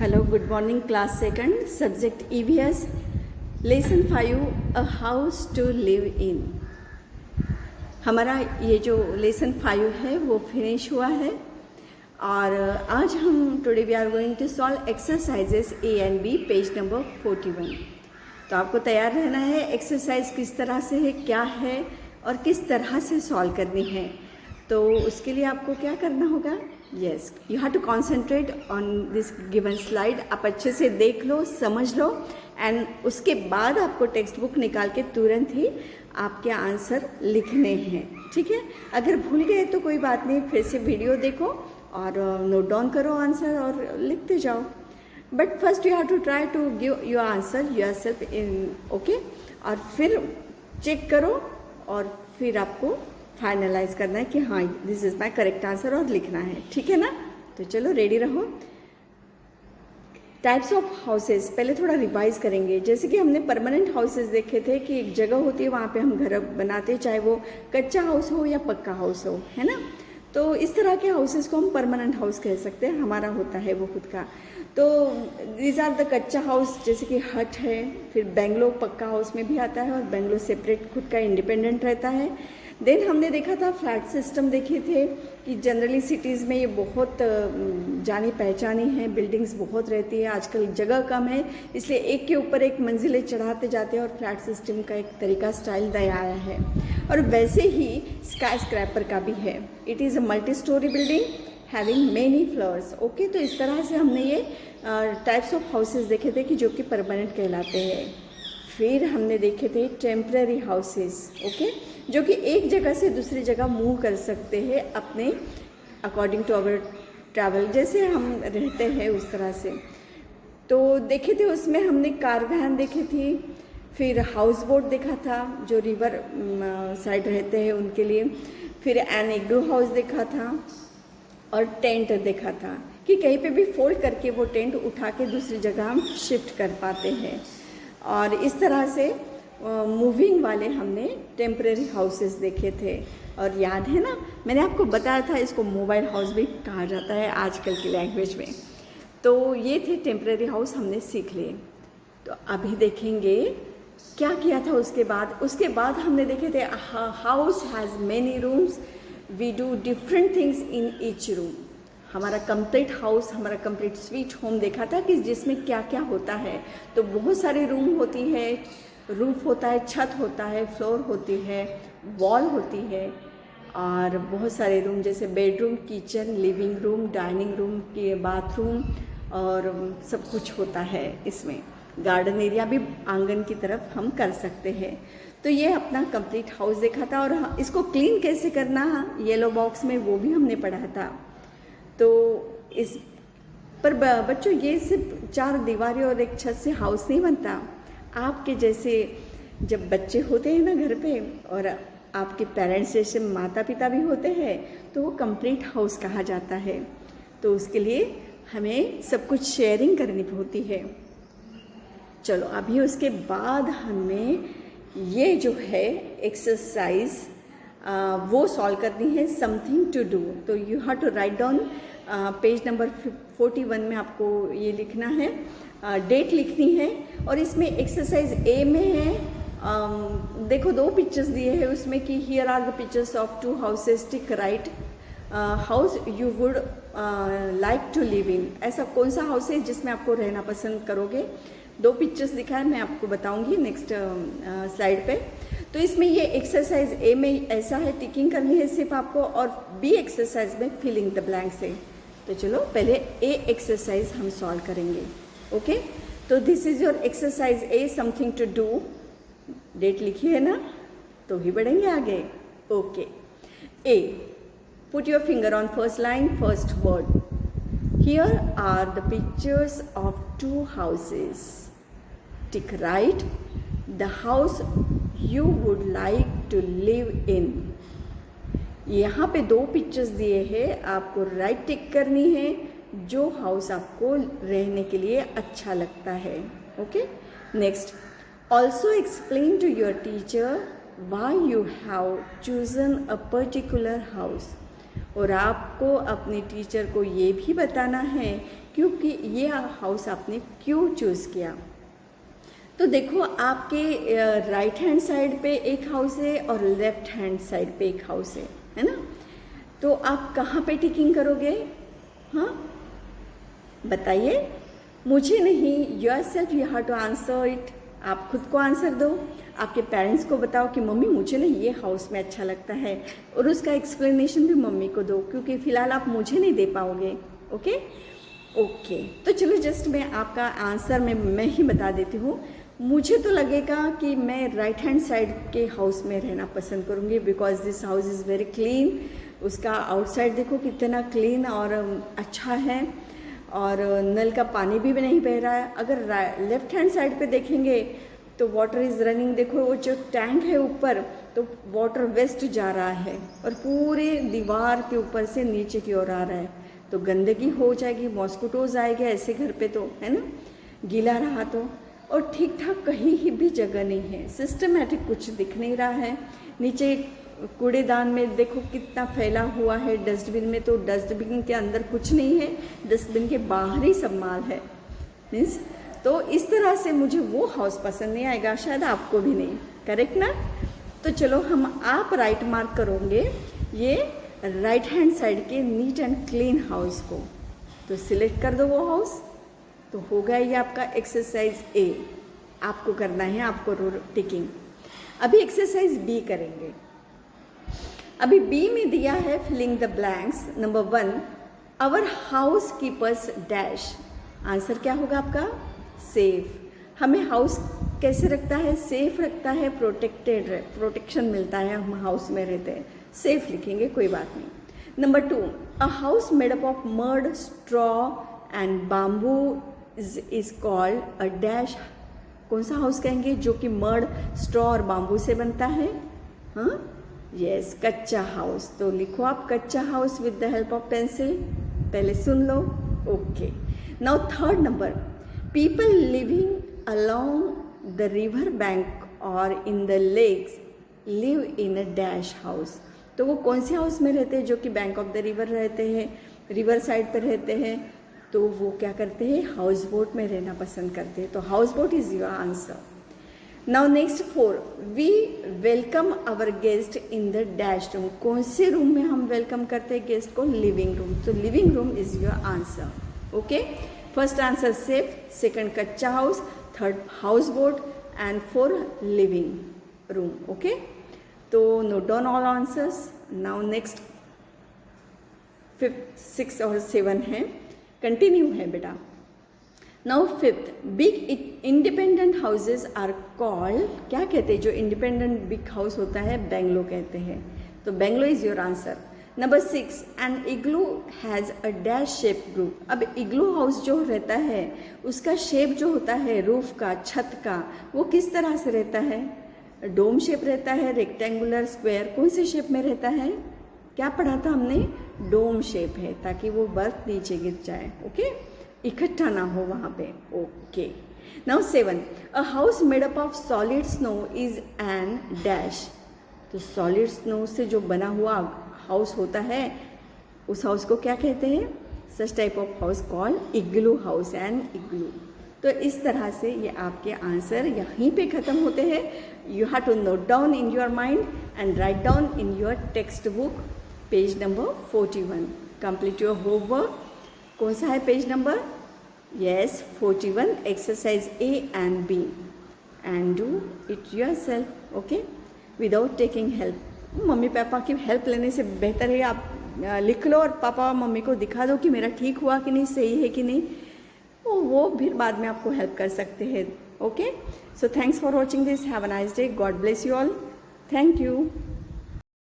Hello, good morning class second, subject EVS, lesson 5 a house to live in. हमारा ये जो lesson 5 है वो फिनिश हुआ है और आज हम today we are going to solve exercises A and B, page number 41। तो आपको तैयार रहना है। एक्सरसाइज किस तरह से है, क्या है और किस तरह से सॉल्व करनी है। तो उसके लिए आपको क्या करना होगा, yes, you have to concentrate on this given slide. आप अच्छे से देख लो, समझ लो एंड उसके बाद आपको टेक्स्ट बुक निकाल के तुरंत ही आपके आंसर लिखने हैं, ठीक है। अगर भूल गए तो कोई बात नहीं, फिर से वीडियो देखो और नोट डाउन करो आंसर और लिखते जाओ। But first you have to try to give your answer yourself in, okay. और फिर चेक करो और फिर आपको फाइनलाइज करना है कि हाँ this is my correct answer और लिखना है, ठीक है ना। तो चलो रेडी रहो। टाइप्स ऑफ हाउसेस पहले थोड़ा रिवाइज करेंगे। जैसे कि हमने परमानेंट हाउसेस देखे थे कि एक जगह होती है, वहाँ पे हम घर बनाते हैं, चाहे वो कच्चा हाउस हो या पक्का हाउस हो, है ना। तो इस तरह के हाउसेस को हम परमानेंट हाउस कह सकते हैं, हमारा होता है वो खुद का। तो दीज आर द कच्चा हाउस, जैसे कि हट है। फिर बेंगलो पक्का हाउस में भी आता है और बेंगलो सेपरेट खुद का इंडिपेंडेंट रहता है। देन हमने देखा था फ्लैट सिस्टम, देखे थे कि जनरली सिटीज़ में ये बहुत जानी पहचानी है, बिल्डिंग्स बहुत रहती है, आजकल जगह कम है, इसलिए एक के ऊपर एक मंजिलें चढ़ाते जाते हैं और फ्लैट सिस्टम का एक तरीका स्टाइल नया आया है। और वैसे ही स्काई स्क्रैपर का भी है। It is a multi storey building having many floors, okay. तो इस तरह से हमने ये टाइप्स ऑफ हाउसेस देखे थे कि जो कि परमानेंट कहलाते हैं। फिर हमने देखे थे टेम्पररी हाउसेस, ओके, जो कि एक जगह से दूसरी जगह मूव कर सकते हैं अपने अकॉर्डिंग टू अवर ट्रैवल, जैसे हम रहते हैं उस तरह से। तो देखे थे उसमें हमने कारवैन देखी थी, फिर हाउस बोट देखा था जो रिवर साइड रहते हैं उनके लिए, फिर एन इग्लू हाउस देखा था और टेंट देखा था कि कहीं पे भी फोल्ड करके वो टेंट उठा के दूसरी जगह हम शिफ्ट कर पाते हैं। और इस तरह से मूविंग वाले हमने टेम्परेरी हाउसेस देखे थे। और याद है ना, मैंने आपको बताया था इसको मोबाइल हाउस भी कहा जाता है आजकल की लैंग्वेज में। तो ये थे टेम्परेरी हाउस, हमने सीख लिए। तो अभी देखेंगे क्या किया था उसके बाद। उसके बाद हमने देखे थे house has many rooms, we do different things in each room. हमारा कंप्लीट हाउस, हमारा कंप्लीट स्वीट होम देखा था कि जिसमें क्या क्या होता है। तो बहुत सारी रूम होती है, रूफ होता है, छत होता है, फ्लोर होती है, वॉल होती है और बहुत सारे रूम जैसे bedroom, kitchen, living room, dining room, के बाथरूम और सब कुछ होता है इसमें। गार्डन एरिया भी आंगन की तरफ हम कर सकते हैं। तो ये अपना कंप्लीट हाउस देखा था। और इसको क्लीन कैसे करना येलो बॉक्स में वो भी हमने पढ़ा था। तो इस पर बच्चों ये सिर्फ 4 दीवारें और एक छत से हाउस नहीं बनता। आपके जैसे जब बच्चे होते हैं ना घर पे और आपके पेरेंट्स जैसे माता पिता भी होते हैं तो वो कंप्लीट हाउस कहा जाता है। तो उसके लिए हमें सब कुछ शेयरिंग करनी होती है। चलो अभी उसके बाद हमें ये जो है एक्सरसाइज वो सॉल्व करनी है, समथिंग टू डू। तो you have to write down, page number 41 में आपको ये लिखना है, डेट लिखनी है। और इसमें एक्सरसाइज ए में है, देखो 2 पिक्चर्स दिए हैं उसमें कि here are the pictures of 2 houses, tick right house you would like to live in. ऐसा कौन सा हाउस है जिसमें आपको रहना पसंद करोगे। 2 पिक्चर्स दिखा है, मैं आपको बताऊंगी नेक्स्ट स्लाइड पे। तो इसमें ये एक्सरसाइज ए में ऐसा है, टिकिंग करनी है सिर्फ आपको, और बी एक्सरसाइज में फिलिंग द ब्लैंक से। तो चलो पहले ए एक्सरसाइज हम सॉल्व करेंगे, ओके। तो this is your exercise A, something to do. Date लिखी है ना, तो ही बढ़ेंगे आगे, okay. A, put your finger on first line, first word. Here are the pictures of 2 houses. Tick right the house you would like to live in. यहाँ पे 2 pictures दिए हैं, आपको राइट टिक करनी है जो हाउस आपको रहने के लिए अच्छा लगता है, okay. Next, also explain to your teacher why you have chosen a particular house. और आपको अपनी टीचर को ये भी बताना है क्योंकि ये हाउस आपने क्यों चूज़ किया। तो देखो आपके राइट हैंड साइड पे एक हाउस है और लेफ्ट हैंड साइड पे एक हाउस है ना। तो आप कहाँ पे टिकिंग करोगे? हाँ बताइए, मुझे नहीं, yourself you have to answer it. आप खुद को आंसर दो, आपके पेरेंट्स को बताओ कि मम्मी मुझे ना ये हाउस में अच्छा लगता है, और उसका एक्सप्लेनेशन भी मम्मी को दो क्योंकि फ़िलहाल आप मुझे नहीं दे पाओगे। ओके ओके, तो चलो जस्ट मैं आपका आंसर मैं ही बता देती हूँ। मुझे तो लगेगा कि मैं राइट हैंड साइड के हाउस में रहना पसंद करूँगी because this house is very clean. उसका आउटसाइड देखो कितना क्लीन और अच्छा है, और नल का पानी भी नहीं बह रहा है। अगर लेफ्ट हैंड साइड पे देखेंगे तो वाटर इज़ रनिंग, देखो वो जो टैंक है ऊपर तो वाटर वेस्ट जा रहा है और पूरे दीवार के ऊपर से नीचे की ओर आ रहा है, तो गंदगी हो जाएगी, मॉस्किटोज आएंगे ऐसे घर पे, तो है ना, गीला रहा तो। और ठीक ठाक कहीं भी जगह नहीं है, सिस्टमेटिक कुछ दिख नहीं रहा है। नीचे कूड़ेदान में देखो कितना फैला हुआ है, डस्टबिन में तो डस्टबिन के अंदर कुछ नहीं है, डस्टबिन के बाहर ही सब माल है मीन्स। तो इस तरह से मुझे वो हाउस पसंद नहीं आएगा, शायद आपको भी नहीं, करेक्ट ना। तो चलो हम आप राइट मार्क करोगे ये राइट हैंड साइड के नीट एंड क्लीन हाउस को, तो सिलेक्ट कर दो वो हाउस। तो हो गया ये आपका एक्सरसाइज ए, आपको करना है, आपको टिकिंग। अभी एक्सरसाइज बी करेंगे। अभी बी में दिया है filling the blanks. Number 1, our housekeepers dash. Answer क्या होगा आपका? सेफ। हमें हाउस कैसे रखता है? सेफ रखता है, प्रोटेक्टेड, प्रोटेक्शन मिलता है, हम हाउस में रहते हैं, सेफ लिखेंगे, कोई बात नहीं। Number 2, a house made up of mud, straw and bamboo is called a dash. कौन सा हाउस कहेंगे जो कि मड, स्ट्रॉ और बाम्बू से बनता है? हाँ यस, कच्चा हाउस। तो लिखो आप kachcha house with the help of pencil, पहले सुन लो। Okay, now third number, people living along the river bank और in the lakes live in a dash house. तो वो कौन से हाउस में रहते हैं? जो कि बैंक ऑफ द रिवर रहते हैं, रिवर साइड पर रहते हैं, तो वो क्या करते हैं? हाउस बोट में रहना पसंद करते हैं। तो houseboat is your answer. Now next 4, we welcome our guest in the dash room. कौन से रूम में हम वेलकम करते हैं गेस्ट को? Living room. तो living room is your answer. Okay, first answer safe, second kachcha house, third house boat and 4 living room. Okay, तो note down all answers. Now next 5, 6 और 7 है, कंटिन्यू है बेटा। Now 5th, big independent houses are called, क्या कहते हैं जो independent big house होता है? बेंगलो कहते हैं। तो bungalow is your answer. Number 6, an igloo has a dash shape group. अब इग्लू हाउस जो रहता है उसका शेप जो होता है रूफ का, छत का, वो किस तरह से रहता है? डोम शेप रहता है, रेक्टेंगुलर, स्क्वायर, कौन से शेप में रहता है? क्या पढ़ा था हमने? डोम शेप है, ताकि वो बर्फ नीचे गिर जाए, ओके, इकट्ठा ना हो वहाँ पे। Okay, now 7, a house made up of solid snow is an dash. तो सॉलिड स्नो से जो बना हुआ हाउस होता है उस हाउस को क्या कहते हैं? Such type of house called igloo house and igloo. तो इस तरह से ये आपके आंसर यहीं पे ख़त्म होते हैं। You have to note down in your mind and write down in your textbook, page number 41। Complete your homework. कौन सा है page number? Yes, 41, exercise A and B, and do it yourself, okay, without taking help. Mummy papa की help लेने से बेहतर है आप लिख लो और पापा मम्मी को दिखा दो कि मेरा ठीक हुआ कि नहीं, सही है कि नहीं, वो फिर बाद में आपको हेल्प कर सकते हैं। Okay, so thanks for watching this, have a nice day, God bless you all, thank you.